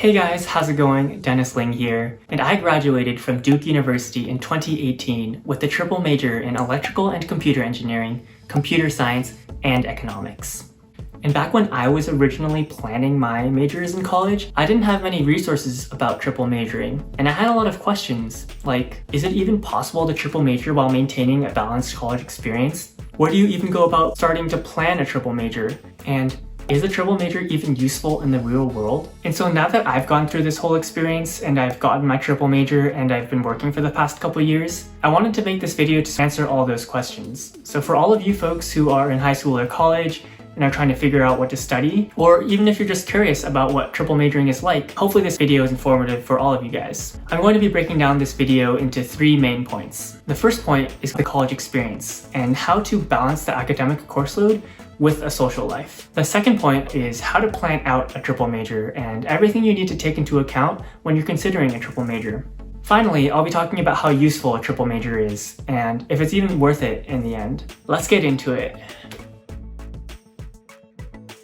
Hey guys, how's it going? Dennis Ling here, and I graduated from Duke University in 2018 with a triple major in electrical and computer engineering, computer science, and economics. And back when I was originally planning my majors in college, I didn't have many resources about triple majoring, and I had a lot of questions, like, is it even possible to triple major while maintaining a balanced college experience? Where do you even go about starting to plan a triple major? And is a triple major even useful in the real world? And so now that I've gone through this whole experience and I've gotten my triple major and I've been working for the past couple years, I wanted to make this video to answer all those questions. So for all of you folks who are in high school or college and are trying to figure out what to study, or even if you're just curious about what triple majoring is like, hopefully this video is informative for all of you guys. I'm going to be breaking down this video into 3 main points. The first point is the college experience and how to balance the academic course load with a social life. The second point is how to plan out a triple major and everything you need to take into account when you're considering a triple major. Finally, I'll be talking about how useful a triple major is and if it's even worth it in the end. Let's get into it.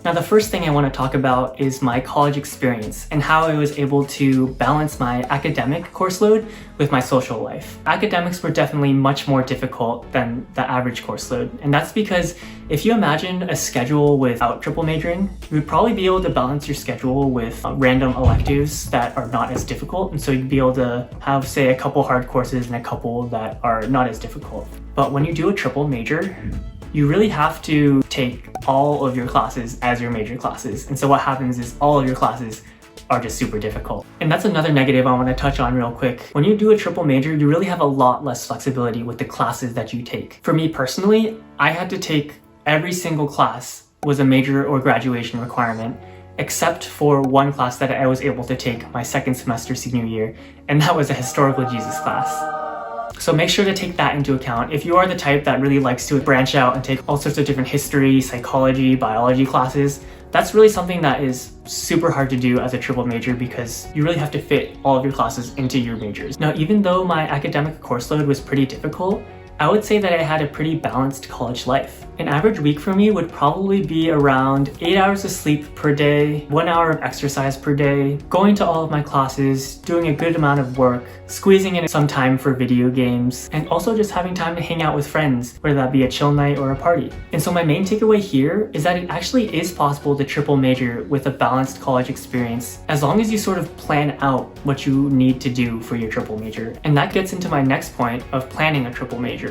Now, the first thing I want to talk about is my college experience and how I was able to balance my academic course load with my social life. Academics were definitely much more difficult than the average course load, and that's because if you imagine a schedule without triple majoring, you would probably be able to balance your schedule with random electives that are not as difficult, and so you'd be able to have, say, a couple hard courses and a couple that are not as difficult. But when you do a triple major, you really have to take all of your classes as your major classes. And so what happens is all of your classes are just super difficult. And that's another negative I want to touch on real quick. When you do a triple major, you really have a lot less flexibility with the classes that you take. For me personally, I had to take every single class was a major or graduation requirement, except for one class that I was able to take my second semester senior year, and that was a historical Jesus class. So make sure to take that into account. If you are the type that really likes to branch out and take all sorts of different history, psychology, biology classes, that's really something that is super hard to do as a triple major because you really have to fit all of your classes into your majors. Now, even though my academic course load was pretty difficult, I would say that I had a pretty balanced college life. An average week for me would probably be around 8 hours of sleep per day, 1 hour of exercise per day, going to all of my classes, doing a good amount of work, squeezing in some time for video games, and also just having time to hang out with friends, whether that be a chill night or a party. And so my main takeaway here is that it actually is possible to triple major with a balanced college experience as long as you sort of plan out what you need to do for your triple major. And that gets into my next point of planning a triple major.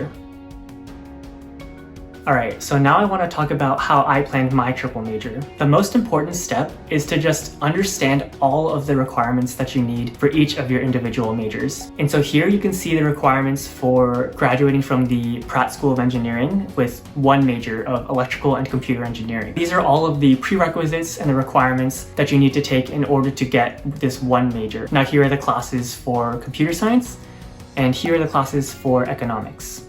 Alright, so now I want to talk about how I planned my triple major. The most important step is to just understand all of the requirements that you need for each of your individual majors. And so here you can see the requirements for graduating from the Pratt School of Engineering with one major of electrical and computer engineering. These are all of the prerequisites and the requirements that you need to take in order to get this one major. Now here are the classes for computer science, and here are the classes for economics.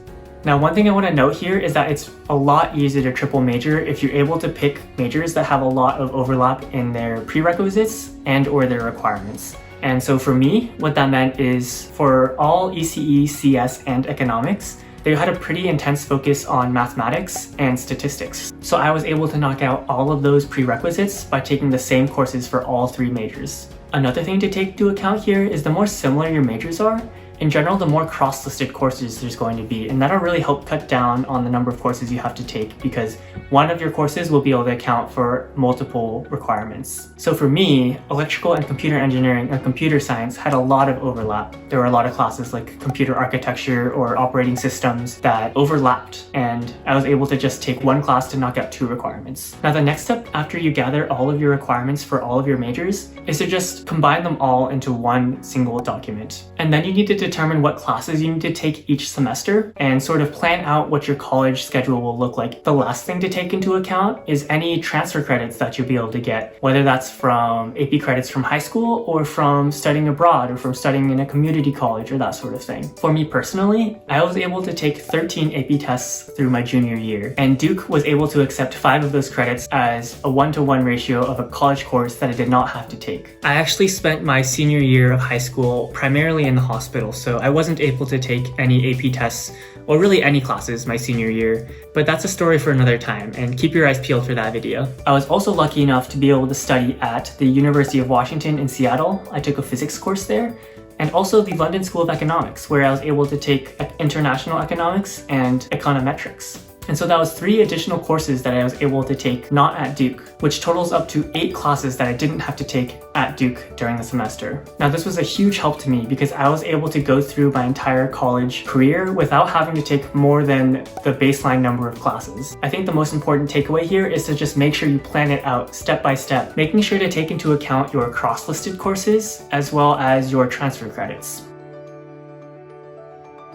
Now, one thing I want to note here is that it's a lot easier to triple major if you're able to pick majors that have a lot of overlap in their prerequisites and or their requirements. And so for me, what that meant is for all ECE, CS, and economics, they had a pretty intense focus on mathematics and statistics. So I was able to knock out all of those prerequisites by taking the same courses for all 3 majors. Another thing to take into account here is the more similar your majors are, in general, the more cross-listed courses there's going to be, and that'll really help cut down on the number of courses you have to take because one of your courses will be able to account for multiple requirements. So for me, electrical and computer engineering and computer science had a lot of overlap. There were a lot of classes like computer architecture or operating systems that overlapped, and I was able to just take one class to knock out 2 requirements. Now, the next step after you gather all of your requirements for all of your majors is to just combine them all into one single document. And then you need to determine what classes you need to take each semester and sort of plan out what your college schedule will look like. The last thing to take into account is any transfer credits that you'll be able to get, whether that's from AP credits from high school or from studying abroad or from studying in a community college or that sort of thing. For me personally, I was able to take 13 AP tests through my junior year, and Duke was able to accept 5 of those credits as a 1-to-1 ratio of a college course that I did not have to take. I actually spent my senior year of high school primarily in the hospital, so I wasn't able to take any AP tests or really any classes my senior year, but that's a story for another time, and keep your eyes peeled for that video. I was also lucky enough to be able to study at the University of Washington in Seattle. I took a physics course there, and also the London School of Economics, where I was able to take international economics and econometrics. And so that was 3 additional courses that I was able to take not at Duke, which totals up to 8 classes that I didn't have to take at Duke during the semester. Now this was a huge help to me because I was able to go through my entire college career without having to take more than the baseline number of classes. I think the most important takeaway here is to just make sure you plan it out step by step, making sure to take into account your cross-listed courses as well as your transfer credits.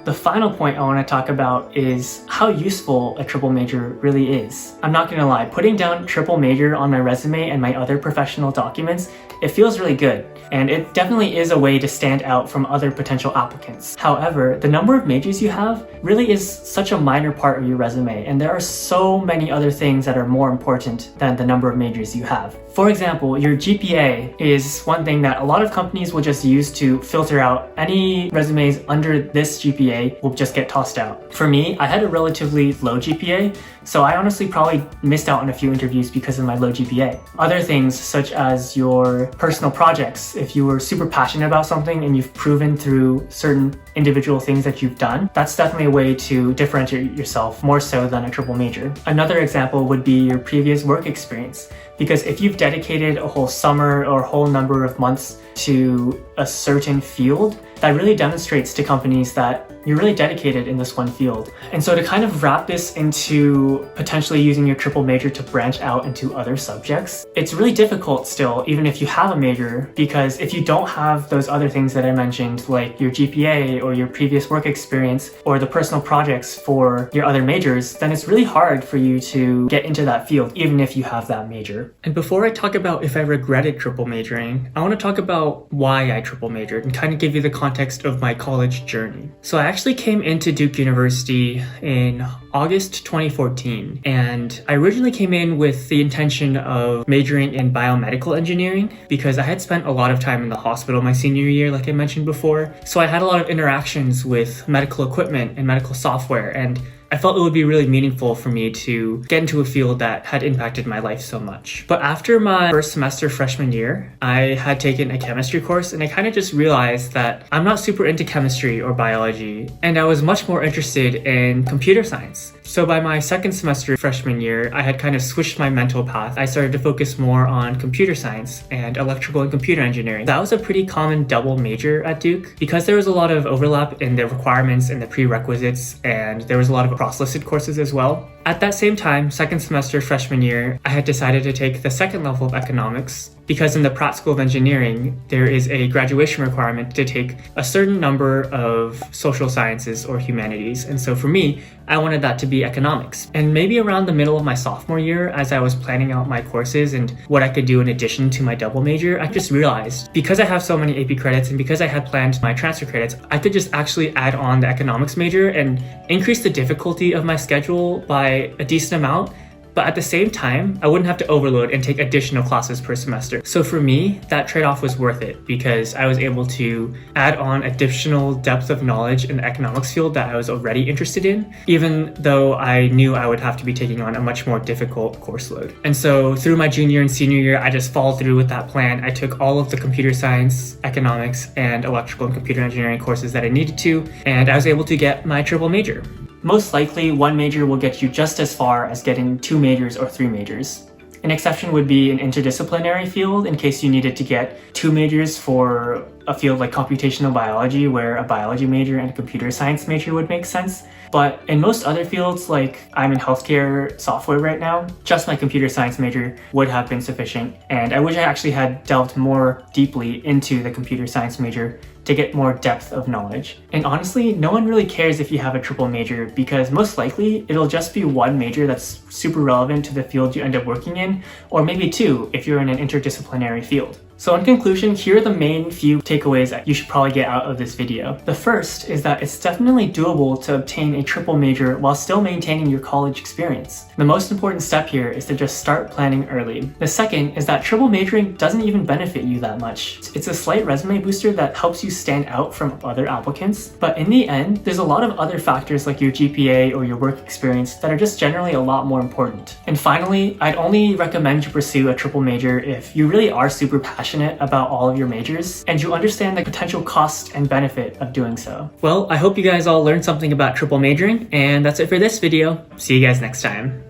The final point I want to talk about is how useful a triple major really is. I'm not gonna lie, putting down triple major on my resume and my other professional documents, it feels really good, and it definitely is a way to stand out from other potential applicants. However, the number of majors you have really is such a minor part of your resume, and there are so many other things that are more important than the number of majors you have. For example, your GPA is one thing that a lot of companies will just use to filter out any resumes under this GPA will just get tossed out. For me, I had a relatively low GPA, so I honestly probably missed out on a few interviews because of my low GPA. Other things such as your personal projects, if you were super passionate about something and you've proven through certain individual things that you've done, that's definitely a way to differentiate yourself more so than a triple major. Another example would be your previous work experience, because if you've dedicated a whole summer or a whole number of months to a certain field, that really demonstrates to companies that you're really dedicated in this one field. And so to kind of wrap this into potentially using your triple major to branch out into other subjects, it's really difficult still, even if you have a major, because if you don't have those other things that I mentioned, like your GPA or your previous work experience or the personal projects for your other majors, then it's really hard for you to get into that field, even if you have that major. And before I talk about if I regretted triple majoring, I want to talk about why I triple majored and kind of give you the context of my college journey. So I actually came into Duke University in August 2014, and I originally came in with the intention of majoring in biomedical engineering because I had spent a lot of time in the hospital my senior year, like I mentioned before. So I had a lot of interactions with medical equipment and medical software, and I felt it would be really meaningful for me to get into a field that had impacted my life so much. But after my first semester freshman year, I had taken a chemistry course, and I kind of just realized that I'm not super into chemistry or biology, and I was much more interested in computer science. So by my second semester freshman year, I had kind of switched my mental path. I started to focus more on computer science and electrical and computer engineering. That was a pretty common double major at Duke because there was a lot of overlap in the requirements and the prerequisites, and there was a lot of cross-listed courses as well. At that same time, second semester freshman year, I had decided to take the second level of economics because in the Pratt School of Engineering, there is a graduation requirement to take a certain number of social sciences or humanities. And so for me, I wanted that to be economics. And maybe around the middle of my sophomore year, as I was planning out my courses and what I could do in addition to my double major, I just realized because I have so many AP credits and because I had planned my transfer credits, I could just actually add on the economics major and increase the difficulty of my schedule by a decent amount. But at the same time, I wouldn't have to overload and take additional classes per semester. So for me, that trade-off was worth it because I was able to add on additional depth of knowledge in the economics field that I was already interested in, even though I knew I would have to be taking on a much more difficult course load. And so through my junior and senior year, I just followed through with that plan. I took all of the computer science, economics, and electrical and computer engineering courses that I needed to, and I was able to get my triple major. Most likely, one major will get you just as far as getting 2 majors or 3 majors. An exception would be an interdisciplinary field in case you needed to get 2 majors for a field like computational biology, where a biology major and a computer science major would make sense. But in most other fields, like I'm in healthcare software right now, just my computer science major would have been sufficient. And I wish I actually had delved more deeply into the computer science major to get more depth of knowledge. And honestly, no one really cares if you have a triple major because most likely it'll just be one major that's super relevant to the field you end up working in, or maybe 2 if you're in an interdisciplinary field. So in conclusion, here are the main few takeaways that you should probably get out of this video. The first is that it's definitely doable to obtain a triple major while still maintaining your college experience. The most important step here is to just start planning early. The second is that triple majoring doesn't even benefit you that much. It's a slight resume booster that helps you stand out from other applicants, but in the end, there's a lot of other factors like your GPA or your work experience that are just generally a lot more important. And finally, I'd only recommend you pursue a triple major if you really are super passionate about all of your majors and you understand the potential cost and benefit of doing so. Well, I hope you guys all learned something about triple majoring, and that's it for this video. See you guys next time.